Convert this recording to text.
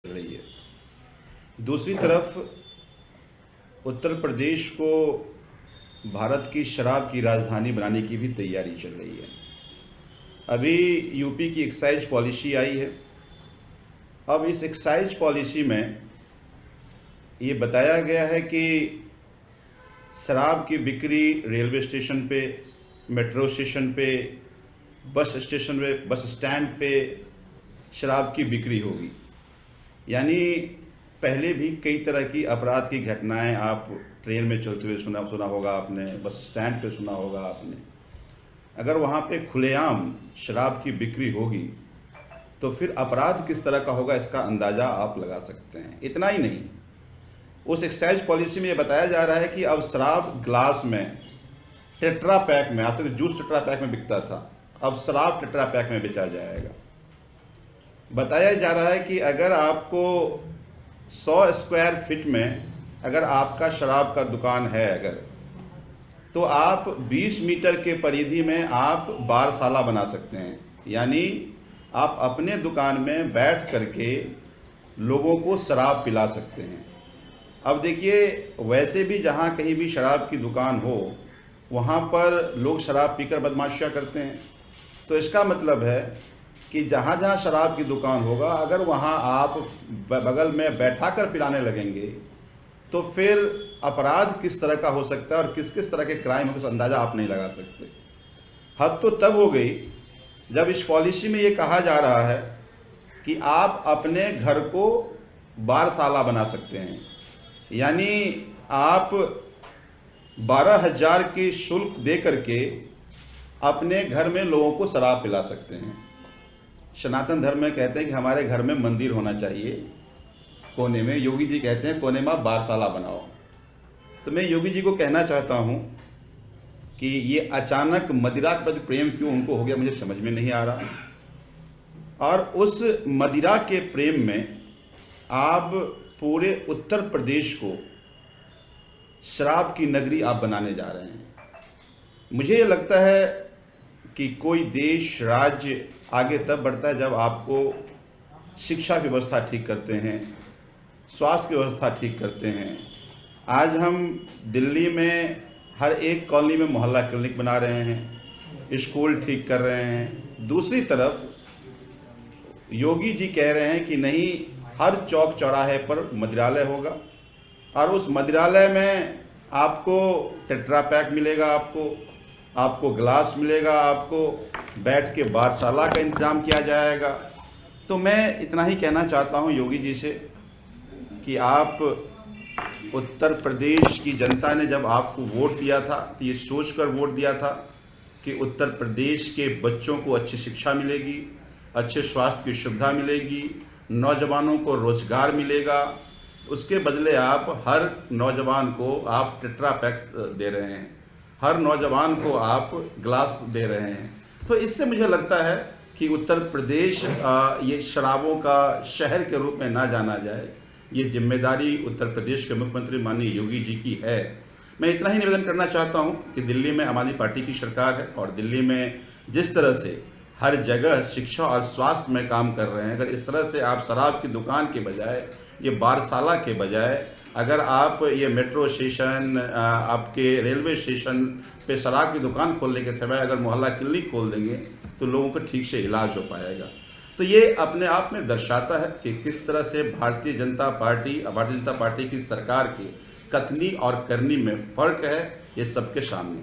रही है। दूसरी तरफ उत्तर प्रदेश को भारत की शराब की राजधानी बनाने की भी तैयारी चल रही है। अभी यूपी की एक्साइज पॉलिसी आई है। अब इस एक्साइज पॉलिसी में ये बताया गया है कि शराब की बिक्री रेलवे स्टेशन पे, मेट्रो स्टेशन पे, बस स्टेशन पे, बस स्टैंड पे शराब की बिक्री होगी। यानी पहले भी कई तरह की अपराध की घटनाएं आप ट्रेन में चलते हुए सुना होगा आपने, बस स्टैंड पे सुना होगा आपने। अगर वहाँ पे खुलेआम शराब की बिक्री होगी तो फिर अपराध किस तरह का होगा इसका अंदाज़ा आप लगा सकते हैं। इतना ही नहीं, उस एक्साइज पॉलिसी में ये बताया जा रहा है कि अब शराब ग्लास में, टेट्रा पैक में, आज तक जूस टेट्रा पैक में बिकता था, अब शराब टेट्रा पैक में बेचा जाएगा। बताया जा रहा है कि अगर आपको 100 स्क्वायर फीट में अगर आपका शराब का दुकान है अगर, तो आप 20 मीटर के परिधि में आप बारसाला बना सकते हैं। यानी आप अपने दुकान में बैठ करके लोगों को शराब पिला सकते हैं। अब देखिए, वैसे भी जहाँ कहीं भी शराब की दुकान हो वहाँ पर लोग शराब पीकर बदमाशियाँ करते हैं। तो इसका मतलब है कि जहाँ जहाँ शराब की दुकान होगा, अगर वहाँ आप बगल में बैठा कर पिलाने लगेंगे तो फिर अपराध किस तरह का हो सकता है और किस किस तरह के क्राइम हो, अंदाज़ा आप नहीं लगा सकते। हद तो तब हो गई जब इस पॉलिसी में ये कहा जा रहा है कि आप अपने घर को बारसाला बना सकते हैं। यानी आप 12,000 की शुल्क दे करके अपने घर में लोगों को शराब पिला सकते हैं। सनातन धर्म में कहते हैं कि हमारे घर में मंदिर होना चाहिए कोने में, योगी जी कहते हैं कोने में आप बारसाला बनाओ। तो मैं योगी जी को कहना चाहता हूँ कि ये अचानक मदिरा के प्रति प्रेम क्यों उनको हो गया, मुझे समझ में नहीं आ रहा। और उस मदिरा के प्रेम में आप पूरे उत्तर प्रदेश को शराब की नगरी आप बनाने जा रहे हैं। मुझे ये लगता है कि कोई देश, राज्य आगे तब बढ़ता है जब आपको शिक्षा की व्यवस्था ठीक करते हैं, स्वास्थ्य की व्यवस्था ठीक करते हैं। आज हम दिल्ली में हर एक कॉलोनी में मोहल्ला क्लिनिक बना रहे हैं, स्कूल ठीक कर रहे हैं। दूसरी तरफ योगी जी कह रहे हैं कि नहीं, हर चौक चौराहे पर मदिरालय होगा और उस मदिरालय में आपको टेट्रा पैक मिलेगा, आपको ग्लास मिलेगा, आपको बैठ के बारसाला का इंतज़ाम किया जाएगा। तो मैं इतना ही कहना चाहता हूं योगी जी से कि आप, उत्तर प्रदेश की जनता ने जब आपको वोट दिया था तो ये सोचकर वोट दिया था कि उत्तर प्रदेश के बच्चों को अच्छी शिक्षा मिलेगी, अच्छे स्वास्थ्य की सुविधा मिलेगी, नौजवानों को रोजगार मिलेगा। उसके बदले आप हर नौजवान को आप टेट्रा पैक्स दे रहे हैं, हर नौजवान को आप ग्लास दे रहे हैं। तो इससे मुझे लगता है कि उत्तर प्रदेश ये शराबों का शहर के रूप में ना जाना जाए। ये जिम्मेदारी उत्तर प्रदेश के मुख्यमंत्री माननीय योगी जी की है। मैं इतना ही निवेदन करना चाहता हूं कि दिल्ली में आम आदमी पार्टी की सरकार है और दिल्ली में जिस तरह से हर जगह शिक्षा और स्वास्थ्य में काम कर रहे हैं, अगर इस तरह से आप शराब की दुकान के बजाय, ये बारसाला के बजाय, अगर आप ये मेट्रो स्टेशन, आपके रेलवे स्टेशन पे शराब की दुकान खोलने के समय अगर मोहल्ला क्लिनिक खोल देंगे तो लोगों को ठीक से इलाज हो पाएगा। तो ये अपने आप में दर्शाता है कि किस तरह से भारतीय जनता पार्टी की सरकार की कथनी और करनी में फ़र्क है, ये सबके सामने।